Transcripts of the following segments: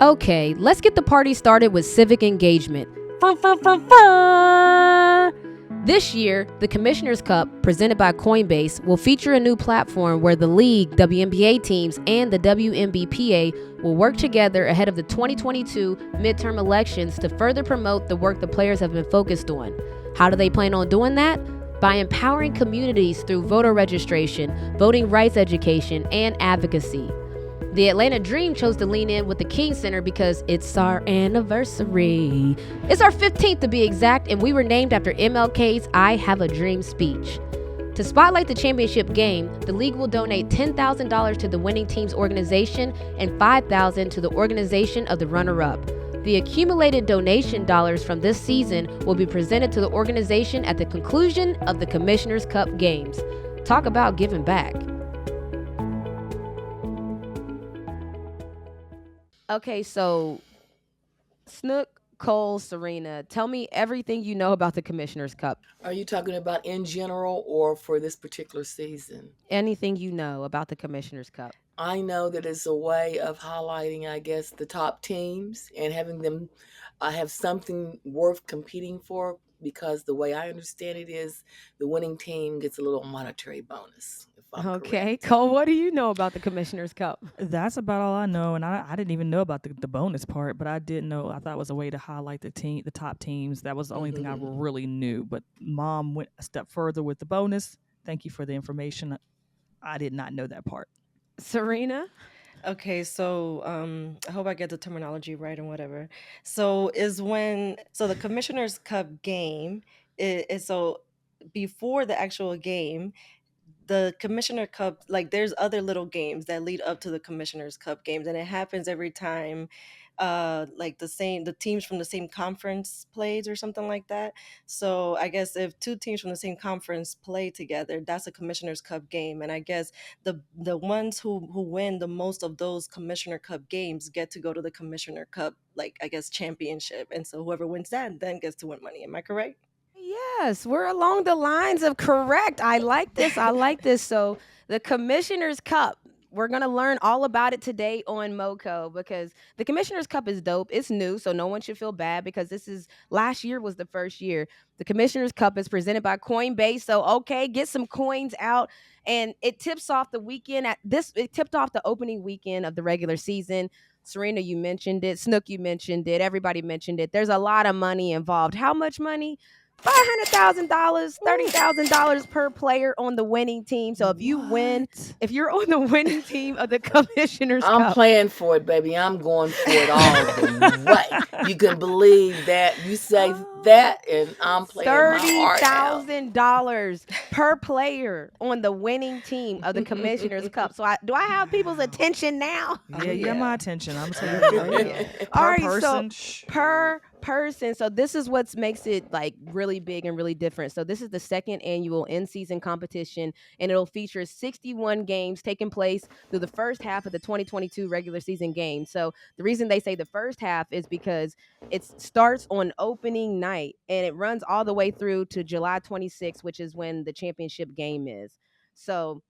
Okay, let's get the party started with civic engagement. Fun, fun, fun, fun! This year, the Commissioner's Cup, presented by Coinbase, will feature a new platform where the league, WNBA teams, and the WNBPA will work together ahead of the 2022 midterm elections to further promote the work the players have been focused on. How do they plan on doing that? By empowering communities through voter registration, voting rights education, and advocacy. The Atlanta Dream chose to lean in with the King Center because it's our anniversary. It's our 15th to be exact, and we were named after MLK's I Have a Dream speech. To spotlight the championship game, the league will donate $10,000 to the winning team's organization and $5,000 to the organization of the runner-up. The accumulated donation dollars from this season will be presented to the organization at the conclusion of the Commissioner's Cup games. Talk about giving back. Okay, so Snook, Cole, Serena, tell me everything you know about the Commissioner's Cup. Are you talking about in general or for this particular season? Anything you know about the Commissioner's Cup. I know that it's a way of highlighting, I guess, the top teams and having them have something worth competing for, because the way I understand it is the winning team gets a little monetary bonus. Okay, Cole, what do you know about the Commissioner's Cup? That's about all I know, and I didn't even know about the bonus part, but I did know. I thought it was a way to highlight the top teams. That was the only thing I really knew. But Mom went a step further with the bonus. Thank you for the information. I did not know that part. Serena? Okay, so I hope I get the terminology right and whatever. So the Commissioner's Cup game is so before the actual game, the Commissioner Cup, like there's other little games that lead up to the Commissioner's Cup games, and it happens every time like the teams from the same conference plays or something like that. So I guess if two teams from the same conference play together, that's a Commissioner's Cup game. And I guess the ones who win the most of those Commissioner Cup games get to go to the Commissioner Cup, like I guess championship. And so whoever wins that then gets to win money. Am I correct? Yes, we're along the lines of correct. I like this. So the Commissioner's Cup, we're going to learn all about it today on MoCo, because the Commissioner's Cup is dope. It's new, so no one should feel bad, because last year was the first year. The Commissioner's Cup is presented by Coinbase. So, okay, get some coins out. And it tips off the weekend it tipped off the opening weekend of the regular season. Serena, you mentioned it. Snook, you mentioned it. Everybody mentioned it. There's a lot of money involved. How much money? $500,000, $30,000 per player on the winning team. So if you win, if you're on the winning team of the Commissioner's Cup, I'm playing for it, baby. I'm going for it all the way. You can believe that. You say that, and I'm playing my heart out. $30,000 per player on the winning team of the Commissioner's Cup. So do I have people's attention now? Yeah, you got my attention. I'm telling you. All right, so per person. So this is what makes it like really big and really different. So this is the second annual in-season competition, and it'll feature 61 games taking place through the first half of the 2022 regular season game. So the reason they say the first half is because it starts on opening night and it runs all the way through to July 26th, which is when the championship game is. So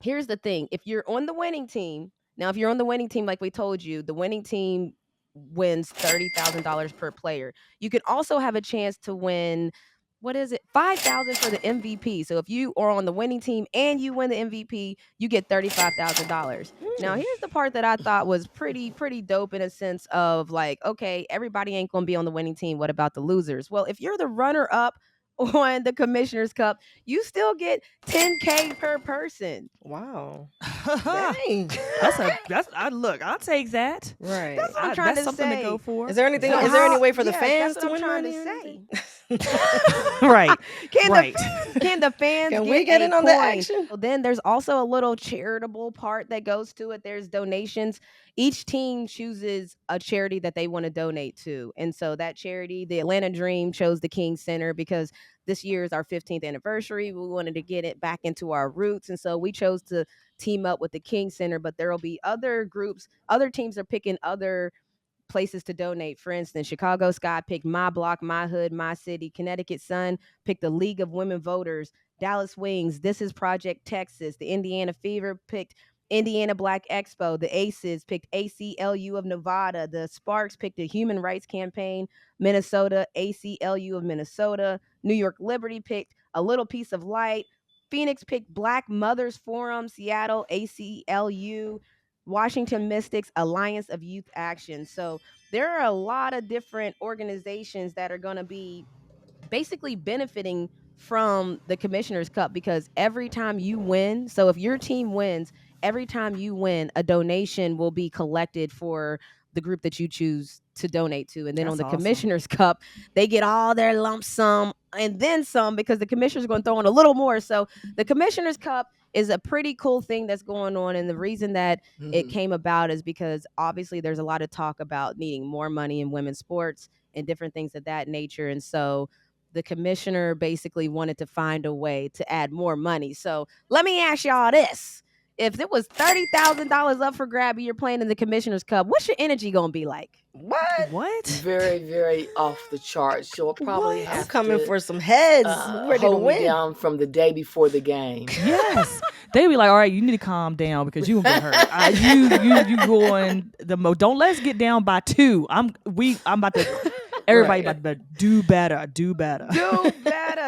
here's the thing. If you're on the winning team, like we told you, the winning team wins $30,000 per player. You can also have a chance to win, $5,000 for the MVP. So if you are on the winning team and you win the MVP, you get $35,000. Now, here's the part that I thought was pretty dope, in a sense of like, okay, everybody ain't going to be on the winning team. What about the losers? Well, if you're the runner up on the Commissioner's Cup, you still get $10K per person. Wow. Dang. Look, I'll take that. Right. That's what I'm trying to something say. to go for. Is there any way for the fans that's what to I'm win trying money? to say. Right. Can the fans Can get we get a in on the coin? action? Well, then there's also a little charitable part that goes to it. There's donations. Each team chooses a charity that they want to donate to. And so that charity, the Atlanta Dream, chose the King Center because this year is our 15th anniversary. We wanted to get it back into our roots. And so we chose to team up with the King Center, but there will be other groups, other teams are picking other places to donate. For instance, Chicago Sky picked My Block, My Hood, My City. Connecticut Sun picked the League of Women Voters. Dallas Wings, This Is Project Texas. The Indiana Fever picked Indiana Black Expo. The ACEs picked ACLU of Nevada. The Sparks picked the Human Rights Campaign. Minnesota, ACLU of Minnesota. New York Liberty picked A Little Piece of Light. Phoenix picked Black Mothers Forum. Seattle, ACLU. Washington Mystics, Alliance of Youth Action. So there are a lot of different organizations that are going to be basically benefiting from the Commissioner's Cup, because every time you win, so if your team wins, every time you win, a donation will be collected for the group that you choose to donate to. And then That's on the awesome. Commissioner's Cup, they get all their lump sum and then some, because the Commissioner's going to throw in a little more. So the Commissioner's Cup is a pretty cool thing that's going on. And the reason that it came about is because obviously there's a lot of talk about needing more money in women's sports and different things of that nature. And so the commissioner basically wanted to find a way to add more money. So let me ask y'all this. If it was $30,000 up for grab and you're playing in the Commissioner's Cup, what's your energy going to be like? What? Very, very off the charts. You'll probably I'm have coming to for some heads. Ready to hold me win. down from the day before the game. Yes. They be like, all right, you need to calm down because you will get hurt. You going don't let's get down by 2. I'm about to everybody about to do better. Do better.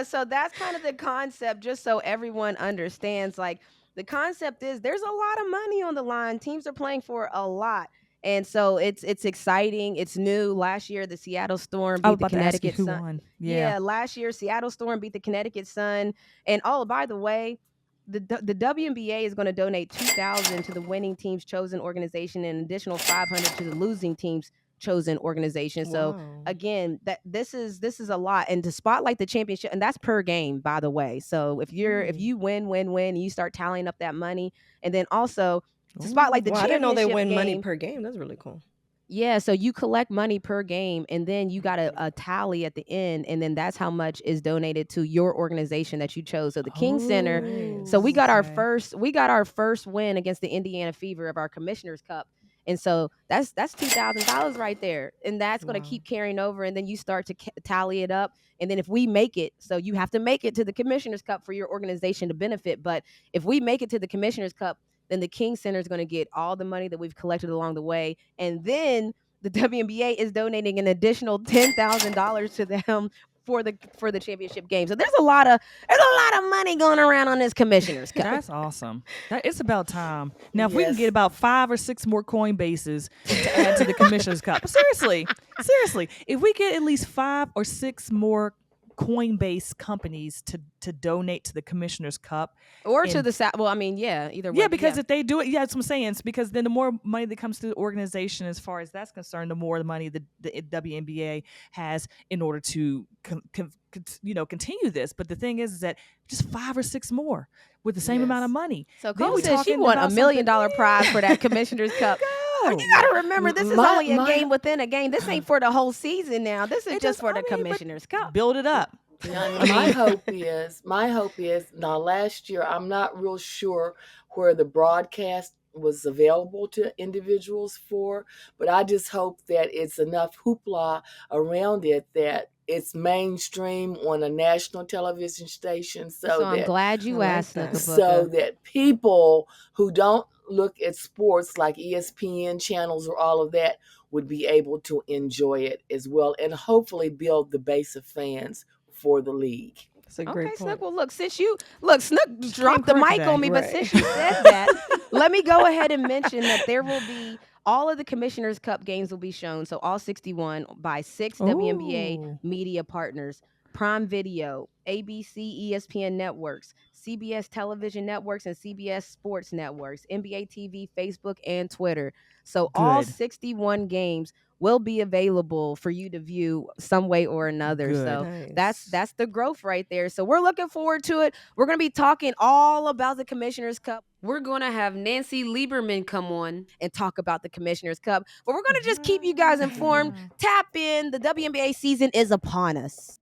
So that's kind of the concept, just so everyone understands. Like, the concept is there's a lot of money on the line. Teams are playing for a lot. And so it's exciting. It's new. Last year, the Seattle Storm beat the Connecticut Sun. Won. Yeah, last year, Seattle Storm beat the Connecticut Sun. And oh, by the way, the WNBA is going to donate $2,000 to the winning team's chosen organization and an additional $500 to the losing team's chosen organization. So again, that this is a lot, and to spotlight the championship, and that's per game, by the way. So if you win, and you start tallying up that money, and then also to spotlight the championship I didn't know they win game, money per game. That's really cool. Yeah, so you collect money per game, and then you got a tally at the end, and then that's how much is donated to your organization that you chose. So the King Center. So we got our first win against the Indiana Fever of our Commissioner's Cup. And so that's $2,000 right there, and that's going to keep carrying over. And then you start to tally it up, and then if we make it, so you have to make it to the Commissioner's Cup for your organization to benefit. But if we make it to the Commissioner's Cup, then the King Center is going to get all the money that we've collected along the way, and then the WNBA is donating an additional $10,000 to them for the championship game. So there's a lot of money going around on this Commissioner's Cup. That's awesome. It's about time. Now, if we can get about 5 or 6 more Coinbases to add to the Commissioner's Cup. Seriously, if we get at least 5 or 6 more Coinbase companies to donate to the Commissioner's Cup, or to the either way. Yeah, because if they do it, that's what I'm saying. It's because then the more money that comes to the organization, as far as that's concerned, the more the money the WNBA has in order to continue this. But the thing is that just 5 or 6 more with the same amount of money. So Cole says she won $1 million prize for that Commissioner's Cup. But you got to remember, this is only a game within a game. This ain't for the whole season now. This is just for the Commissioner's Cup. Build it up. My hope is now, last year, I'm not real sure where the broadcast was available to individuals for, but I just hope that it's enough hoopla around it that it's mainstream on a national television station. So I'm glad you asked, so that people who don't look at sports like ESPN channels or all of that would be able to enjoy it as well, and hopefully build the base of fans for the league. That's a great point. Snook. Well, Snook dropped the mic on me, but since you said that, let me go ahead and mention that there will be all of the Commissioner's Cup games will be shown. So all 61 by 6 WNBA media partners: Prime Video, ABC, ESPN networks, CBS television networks, and CBS sports networks, NBA TV, Facebook, and Twitter. So all 61 games will be available for you to view some way or another. Good. So that's the growth right there. So we're looking forward to it. We're going to be talking all about the Commissioner's Cup. We're going to have Nancy Lieberman come on and talk about the Commissioner's Cup. But we're going to just keep you guys informed. Tap in. The WNBA season is upon us.